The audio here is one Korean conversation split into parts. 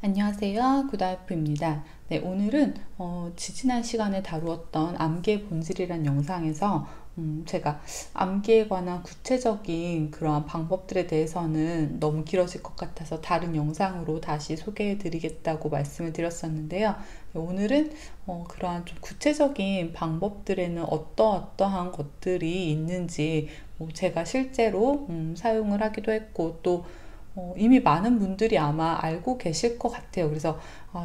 안녕하세요. 굿아이프입니다. 네, 오늘은 지지난 시간에 다루었던 암기의 본질이란 영상에서 제가 암기에 관한 구체적인 그러한 방법들에 대해서는 너무 길어질 것 같아서 다른 영상으로 다시 소개해 드리겠다고 말씀을 드렸었는데요. 네, 오늘은 그러한 좀 구체적인 방법들에는 어떠한 것들이 있는지 제가 실제로 사용을 하기도 했고 또 이미 많은 분들이 아마 알고 계실 것 같아요. 그래서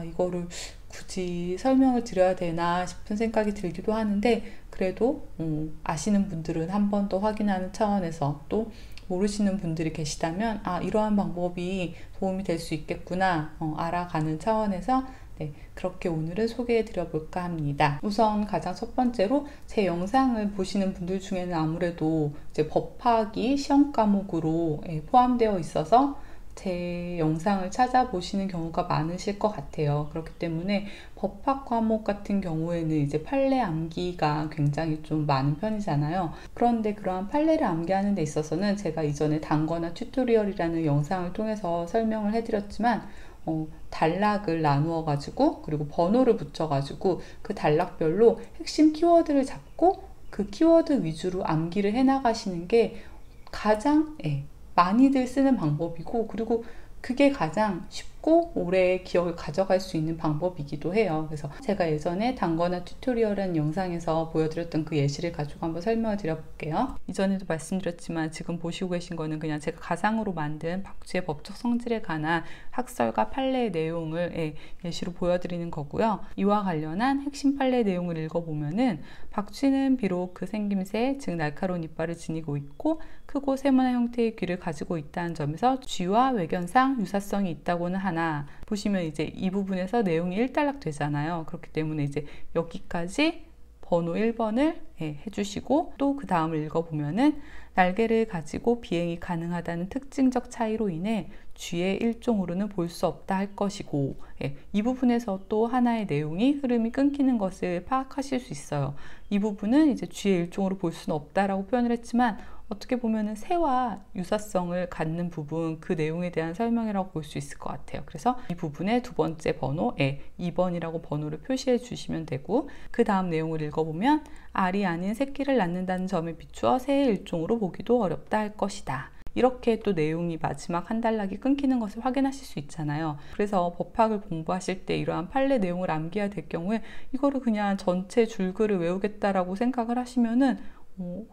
이거를 굳이 설명을 드려야 되나 싶은 생각이 들기도 하는데 그래도 아시는 분들은 한 번 더 확인하는 차원에서 또 모르시는 분들이 계시다면 이러한 방법이 도움이 될 수 있겠구나 알아가는 차원에서 네, 그렇게 오늘은 소개해 드려 볼까 합니다. 우선 가장 첫 번째로 제 영상을 보시는 분들 중에는 아무래도 이제 법학이 시험 과목으로 포함되어 있어서 제 영상을 찾아보시는 경우가 많으실 것 같아요. 그렇기 때문에 법학 과목 같은 경우에는 이제 판례 암기가 굉장히 좀 많은 편이잖아요. 그런데 그러한 판례를 암기하는 데 있어서는 제가 이전에 단거나 튜토리얼이라는 영상을 통해서 설명을 해드렸지만 단락을 나누어 가지고 그리고 번호를 붙여 가지고 그 단락별로 핵심 키워드를 잡고 그 키워드 위주로 암기를 해 나가시는 게 가장 많이들 쓰는 방법이고 그리고 그게 가장 쉽고 오래 기억을 가져갈 수 있는 방법이기도 해요. 그래서 제가 예전에 단거나 튜토리얼한 영상에서 보여드렸던 그 예시를 가지고 한번 설명을 드려볼게요. 이전에도 말씀드렸지만 지금 보시고 계신 거는 그냥 제가 가상으로 만든 박쥐의 법적 성질에 관한 학설과 판례의 내용을 예시로 보여드리는 거고요. 이와 관련한 핵심 판례 내용을 읽어보면은 박쥐는 비록 그 생김새, 즉 날카로운 이빨을 지니고 있고 크고 세모난 형태의 귀를 가지고 있다는 점에서 쥐와 외견상 유사성이 있다고는 하나 보시면 이제 이 부분에서 내용이 일단락 되잖아요. 그렇기 때문에 이제 여기까지 번호 1번을 해주시고 또 그 다음을 읽어보면은 날개를 가지고 비행이 가능하다는 특징적 차이로 인해 쥐의 일종으로는 볼 수 없다 할 것이고 이 부분에서 또 하나의 내용이 흐름이 끊기는 것을 파악하실 수 있어요. 이 부분은 이제 쥐의 일종으로 볼 수는 없다라고 표현을 했지만 어떻게 보면은 새와 유사성을 갖는 부분 그 내용에 대한 설명이라고 볼 수 있을 것 같아요. 그래서 이 부분의 두 번째 번호 2번이라고 번호를 표시해 주시면 되고 그 다음 내용을 읽어보면 알이 아닌 새끼를 낳는다는 점에 비추어 새의 일종으로 보기도 어렵다 할 것이다. 이렇게 또 내용이 마지막 한 단락이 끊기는 것을 확인하실 수 있잖아요. 그래서 법학을 공부하실 때 이러한 판례 내용을 암기해야 될 경우에 이거를 그냥 전체 줄글을 외우겠다라고 생각을 하시면은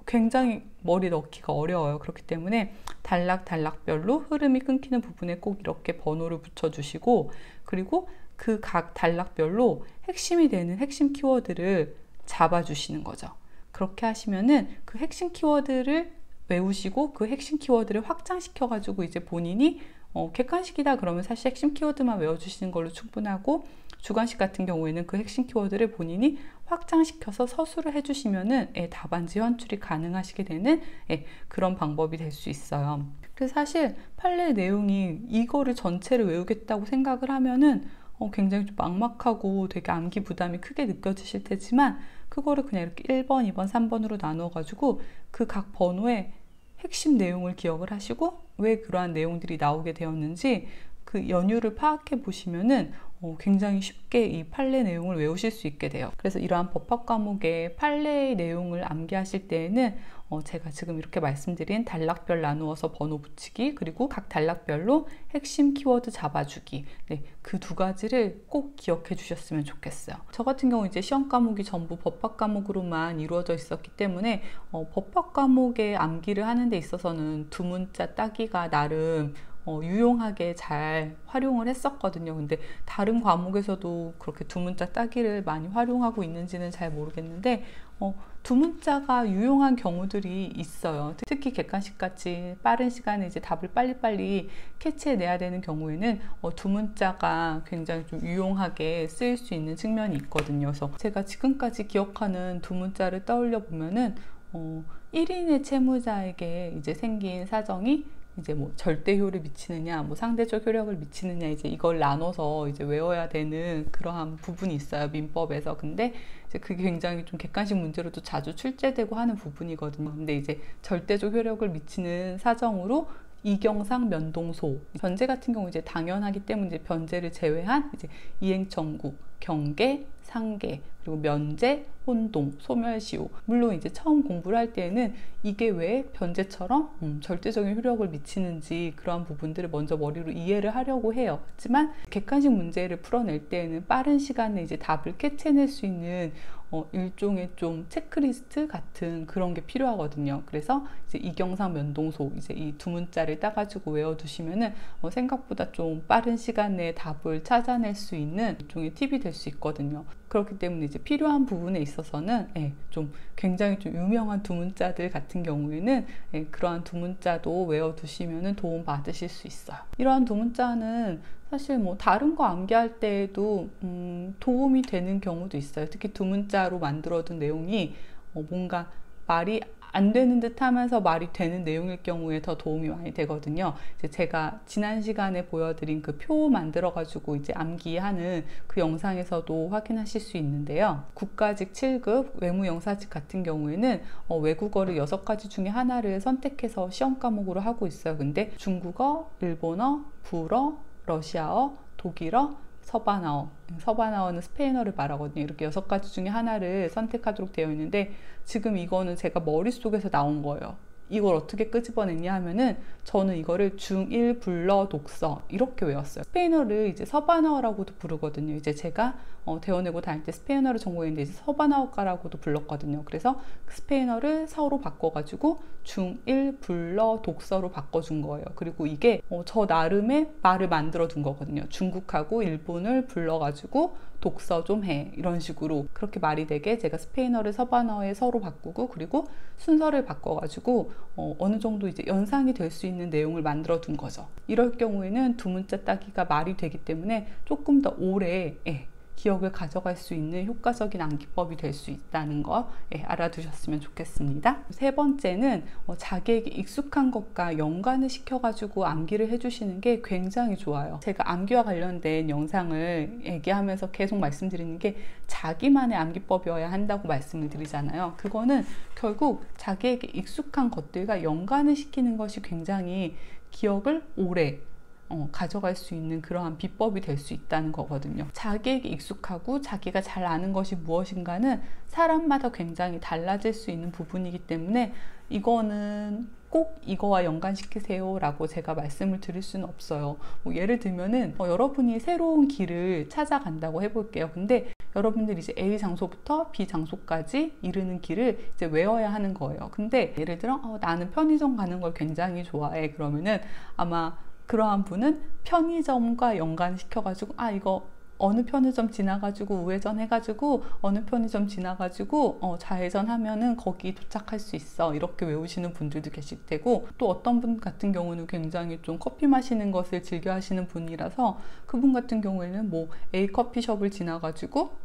굉장히 머리 넣기가 어려워요. 그렇기 때문에 단락별로 흐름이 끊기는 부분에 꼭 이렇게 번호를 붙여주시고 그리고 그 각 단락별로 핵심이 되는 핵심 키워드를 잡아주시는 거죠. 그렇게 하시면은 그 핵심 키워드를 외우시고 그 핵심 키워드를 확장시켜 가지고 이제 본인이 객관식이다 그러면 사실 핵심 키워드만 외워주시는 걸로 충분하고 주관식 같은 경우에는 그 핵심 키워드를 본인이 확장시켜서 서술을 해주시면은 답안지 현출이 가능하시게 되는 그런 방법이 될 수 있어요. 그래서 사실 판례 내용이 이거를 전체를 외우겠다고 생각을 하면은 굉장히 좀 막막하고 되게 암기 부담이 크게 느껴지실 테지만 그거를 그냥 이렇게 1번, 2번, 3번으로 나누어 가지고 그 각 번호의 핵심 내용을 기억을 하시고 왜 그러한 내용들이 나오게 되었는지 그 연유를 파악해 보시면은 굉장히 쉽게 이 판례 내용을 외우실 수 있게 돼요. 그래서 이러한 법학 과목의 판례의 내용을 암기하실 때에는 제가 지금 이렇게 말씀드린 단락별 나누어서 번호 붙이기 그리고 각 단락별로 핵심 키워드 잡아주기 그 두 가지를 꼭 기억해 주셨으면 좋겠어요. 저 같은 경우 이제 시험 과목이 전부 법학 과목으로만 이루어져 있었기 때문에 법학 과목의 암기를 하는 데 있어서는 두 문자 따기가 나름 유용하게 잘 활용을 했었거든요. 근데 다른 과목에서도 그렇게 두 문자 따기를 많이 활용하고 있는지는 잘 모르겠는데 두 문자가 유용한 경우들이 있어요. 특히 객관식 같이 빠른 시간에 이제 답을 빨리빨리 캐치해내야 되는 경우에는 두 문자가 굉장히 좀 유용하게 쓰일 수 있는 측면이 있거든요. 그래서 제가 지금까지 기억하는 두 문자를 떠올려 보면은 1인의 채무자에게 이제 생긴 사정이 이제 뭐 절대효를 미치느냐, 뭐 상대적 효력을 미치느냐, 이제 이걸 나눠서 이제 외워야 되는 그러한 부분이 있어요, 민법에서. 근데 이제 그게 굉장히 좀 객관식 문제로도 자주 출제되고 하는 부분이거든요. 근데 이제 절대적 효력을 미치는 사정으로 이경상 면동소. 변제 같은 경우 이제 당연하기 때문에 이제 변제를 제외한 이제 이행청구, 경계, 상계, 그리고 면제, 혼동, 소멸시효. 물론 이제 처음 공부를 할 때에는 이게 왜 변제처럼 절대적인 효력을 미치는지 그러한 부분들을 먼저 머리로 이해를 하려고 해요. 하지만 객관식 문제를 풀어낼 때에는 빠른 시간에 이제 답을 캐치해낼 수 있는 일종의 좀 체크리스트 같은 그런 게 필요하거든요. 그래서 이제 이경상 면동소 이제 이 두 문자를 따가지고 외워두시면은 생각보다 좀 빠른 시간 내에 답을 찾아낼 수 있는 일종의 팁이 될 수 있거든요. 그렇기 때문에 이제 필요한 부분에 있어서는 좀 굉장히 좀 유명한 두 문자들 같은 경우에는 그러한 두 문자도 외워두시면은 도움 받으실 수 있어요. 이러한 두 문자는 사실 뭐 다른 거 암기할 때에도 도움이 되는 경우도 있어요. 특히 두 문자로 만들어둔 내용이 뭔가 말이 안 되는 듯 하면서 말이 되는 내용일 경우에 더 도움이 많이 되거든요. 이제 제가 지난 시간에 보여드린 그 표 만들어가지고 이제 암기하는 그 영상에서도 확인하실 수 있는데요. 국가직 7급 외무영사직 같은 경우에는 외국어를 6가지 중에 하나를 선택해서 시험 과목으로 하고 있어요. 근데 중국어, 일본어, 불어, 러시아어, 독일어, 서바나어는 스페인어를 말하거든요. 이렇게 6가지 중에 하나를 선택하도록 되어 있는데 지금 이거는 제가 머릿속에서 나온 거예요. 이걸 어떻게 끄집어냈냐 하면은 저는 이거를 중1 불러 독서 이렇게 외웠어요. 스페인어를 이제 서바나어라고도 부르거든요. 이제 제가 대원외고 다닐 때 스페인어를 전공했는데 이제 서바나어과라고도 불렀거든요. 그래서 스페인어를 서로 바꿔가지고 중1 불러 독서로 바꿔준 거예요. 그리고 이게 저 나름의 말을 만들어 둔 거거든요. 중국하고 일본을 불러가지고 독서 좀 해 이런 식으로 그렇게 말이 되게 제가 스페인어를 서바나어에 서로 바꾸고 그리고 순서를 바꿔가지고 어느 정도 이제 연상이 될 수 있는 내용을 만들어 둔 거죠. 이럴 경우에는 두 문자 따기가 말이 되기 때문에 조금 더 오래 기억을 가져갈 수 있는 효과적인 암기법이 될 수 있다는 거 알아두셨으면 좋겠습니다. 세 번째는 자기에게 익숙한 것과 연관을 시켜가지고 암기를 해주시는 게 굉장히 좋아요. 제가 암기와 관련된 영상을 얘기하면서 계속 말씀드리는 게 자기만의 암기법이어야 한다고 말씀을 드리잖아요. 그거는 결국 자기에게 익숙한 것들과 연관을 시키는 것이 굉장히 기억을 오래 가져갈 수 있는 그러한 비법이 될 수 있다는 거거든요. 자기에게 익숙하고 자기가 잘 아는 것이 무엇인가는 사람마다 굉장히 달라질 수 있는 부분이기 때문에 이거는 꼭 이거와 연관시키세요 라고 제가 말씀을 드릴 수는 없어요. 예를 들면은 여러분이 새로운 길을 찾아간다고 해볼게요. 근데 여러분들이 이제 A 장소부터 B 장소까지 이르는 길을 이제 외워야 하는 거예요. 근데 예를 들어 나는 편의점 가는 걸 굉장히 좋아해. 그러면은 아마 그러한 분은 편의점과 연관시켜가지고 이거 어느 편의점 지나가지고 우회전 해가지고 어느 편의점 지나가지고 좌회전 하면은 거기 도착할 수 있어 이렇게 외우시는 분들도 계실 테고 또 어떤 분 같은 경우는 굉장히 좀 커피 마시는 것을 즐겨 하시는 분이라서 그분 같은 경우에는 뭐 A 커피숍을 지나가지고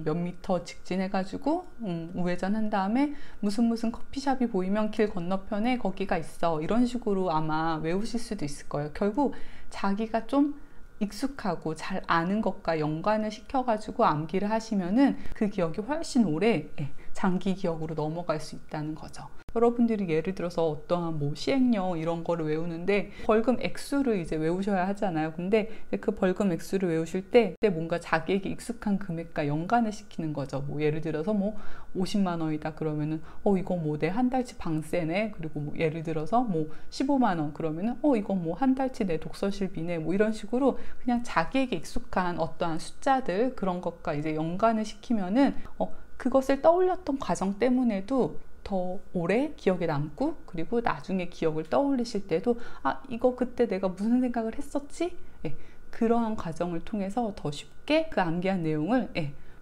몇 미터 직진해가지고 우회전 한 다음에 무슨 커피숍이 보이면 길 건너편에 거기가 있어 이런 식으로 아마 외우실 수도 있을 거예요. 결국 자기가 좀 익숙하고 잘 아는 것과 연관을 시켜가지고 암기를 하시면은 그 기억이 훨씬 오래 장기 기억으로 넘어갈 수 있다는 거죠. 여러분들이 예를 들어서 어떠한 뭐 시행령 이런 거를 외우는데 벌금 액수를 이제 외우셔야 하잖아요. 근데 그 벌금 액수를 외우실 때 뭔가 자기에게 익숙한 금액과 연관을 시키는 거죠. 뭐 예를 들어서 뭐 50만 원이다 그러면은 이거 뭐 내 한 달치 방세네. 그리고 뭐 예를 들어서 뭐 15만 원 그러면은 이거 뭐 한 달치 내 독서실비네. 뭐 이런 식으로 그냥 자기에게 익숙한 어떠한 숫자들 그런 것과 이제 연관을 시키면은 그것을 떠올렸던 과정 때문에도 더 오래 기억에 남고 그리고 나중에 기억을 떠올리실 때도 이거 그때 내가 무슨 생각을 했었지? 그러한 과정을 통해서 더 쉽게 그 암기한 내용을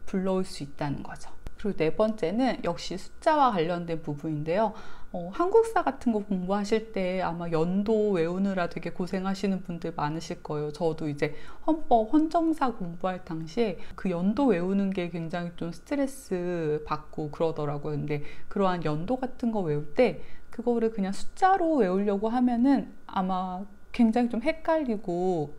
불러올 수 있다는 거죠. 그리고 네 번째는 역시 숫자와 관련된 부분인데요. 한국사 같은 거 공부하실 때 아마 연도 외우느라 되게 고생하시는 분들 많으실 거예요. 저도 이제 헌법, 헌정사 공부할 당시에 그 연도 외우는 게 굉장히 좀 스트레스 받고 그러더라고요. 근데 그러한 연도 같은 거 외울 때 그거를 그냥 숫자로 외우려고 하면은 아마 굉장히 좀 헷갈리고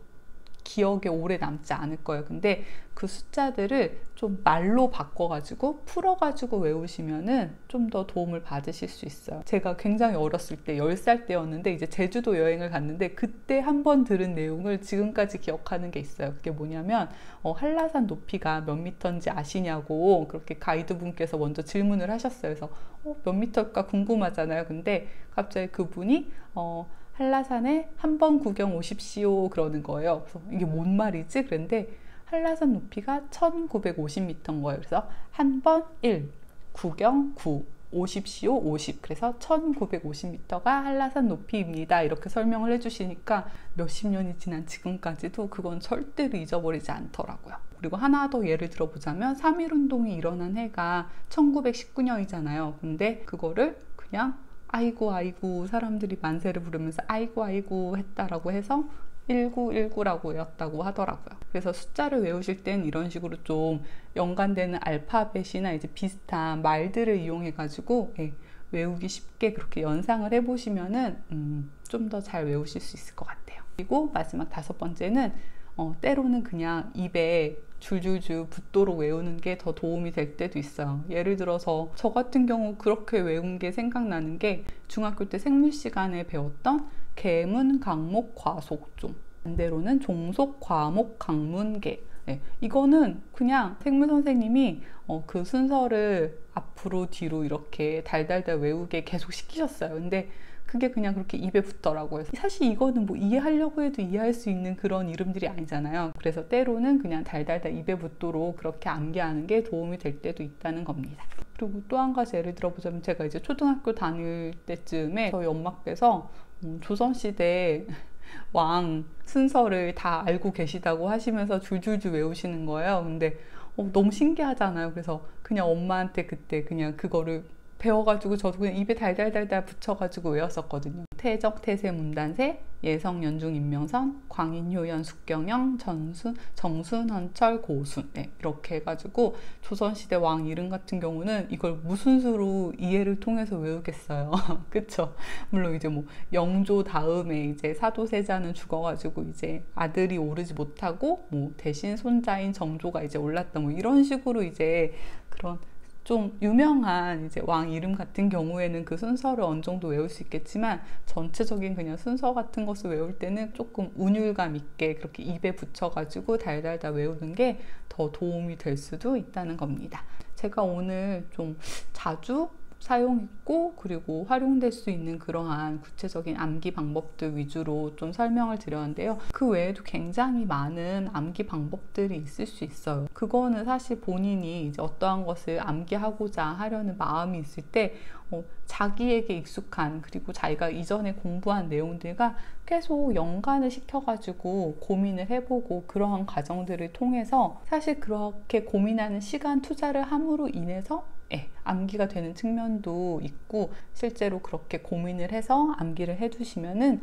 기억에 오래 남지 않을 거예요. 근데 그 숫자들을 좀 말로 바꿔가지고 풀어가지고 외우시면은 좀 더 도움을 받으실 수 있어요. 제가 굉장히 어렸을 때 10살 때였는데 이제 제주도 여행을 갔는데 그때 한 번 들은 내용을 지금까지 기억하는 게 있어요. 그게 뭐냐면 한라산 높이가 몇 미터인지 아시냐고 그렇게 가이드분께서 먼저 질문을 하셨어요. 그래서 몇 미터일까 궁금하잖아요. 근데 갑자기 그분이 한라산에 한 번 구경 오십시오 그러는 거예요. 그래서 이게 뭔 말이지? 그런데 한라산 높이가 1950m인 거예요. 그래서 한 번 1, 구경 9, 오십시오 50. 그래서 1950m가 한라산 높이입니다. 이렇게 설명을 해주시니까 몇십 년이 지난 지금까지도 그건 절대로 잊어버리지 않더라고요. 그리고 하나 더 예를 들어보자면 3.1운동이 일어난 해가 1919년이잖아요. 근데 그거를 그냥 아이고 아이고 사람들이 만세를 부르면서 아이고 아이고 했다라고 해서 1919라고 외웠다고 하더라고요. 그래서 숫자를 외우실 땐 이런 식으로 좀 연관되는 알파벳이나 이제 비슷한 말들을 이용해 가지고 외우기 쉽게 그렇게 연상을 해보시면은 좀 더 잘 외우실 수 있을 것 같아요. 그리고 마지막 5번째는 때로는 그냥 입에 줄줄줄 붙도록 외우는 게 더 도움이 될 때도 있어요. 예를 들어서 저 같은 경우 그렇게 외운 게 생각나는 게 중학교 때 생물 시간에 배웠던 계문, 강목, 과속종, 반대로는 종속, 과목, 강문계. 이거는 그냥 생물 선생님이 그 순서를 앞으로 뒤로 이렇게 달달달 외우게 계속 시키셨어요. 근데 그게 그냥 그렇게 입에 붙더라고요. 사실 이거는 뭐 이해하려고 해도 이해할 수 있는 그런 이름들이 아니잖아요. 그래서 때로는 그냥 달달달 입에 붙도록 그렇게 암기하는 게 도움이 될 때도 있다는 겁니다. 그리고 또 한 가지 예를 들어보자면 제가 이제 초등학교 다닐 때쯤에 저희 엄마께서 조선시대 왕 순서를 다 알고 계시다고 하시면서 줄줄줄 외우시는 거예요. 근데 너무 신기하잖아요. 그래서 그냥 엄마한테 그때 그냥 그거를 배워가지고 저도 그냥 입에 달달달달 붙여가지고 외웠었거든요. 태적, 태세, 문단세, 예성, 연중, 인명선, 광인, 효연, 숙경영, 전순, 정순, 헌철, 고순. 이렇게 해가지고 조선시대 왕 이름 같은 경우는 이걸 무슨 수로 이해를 통해서 외우겠어요. 그쵸? 물론 이제 뭐 영조 다음에 이제 사도세자는 죽어가지고 이제 아들이 오르지 못하고 뭐 대신 손자인 정조가 이제 올랐다 뭐 이런 식으로 이제 그런 좀 유명한 이제 왕 이름 같은 경우에는 그 순서를 어느 정도 외울 수 있겠지만 전체적인 그냥 순서 같은 것을 외울 때는 조금 운율감 있게 그렇게 입에 붙여가지고 달달달 외우는 게 더 도움이 될 수도 있다는 겁니다. 제가 오늘 좀 자주 사용했고 그리고 활용될 수 있는 그러한 구체적인 암기 방법들 위주로 좀 설명을 드렸는데요. 그 외에도 굉장히 많은 암기 방법들이 있을 수 있어요. 그거는 사실 본인이 이제 어떠한 것을 암기하고자 하려는 마음이 있을 때 자기에게 익숙한 그리고 자기가 이전에 공부한 내용들과 계속 연관을 시켜가지고 고민을 해보고 그러한 과정들을 통해서 사실 그렇게 고민하는 시간 투자를 함으로 인해서 암기가 되는 측면도 있고 실제로 그렇게 고민을 해서 암기를 해두시면은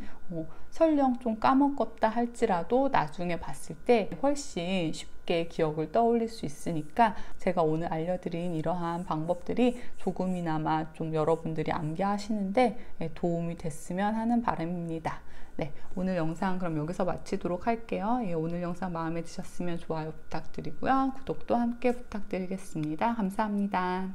설령 좀 까먹었다 할지라도 나중에 봤을 때 훨씬 쉽게 기억을 떠올릴 수 있으니까 제가 오늘 알려드린 이러한 방법들이 조금이나마 좀 여러분들이 암기하시는데 도움이 됐으면 하는 바람입니다. 네, 오늘 영상 그럼 여기서 마치도록 할게요. 오늘 영상 마음에 드셨으면 좋아요 부탁드리고요. 구독도 함께 부탁드리겠습니다. 감사합니다.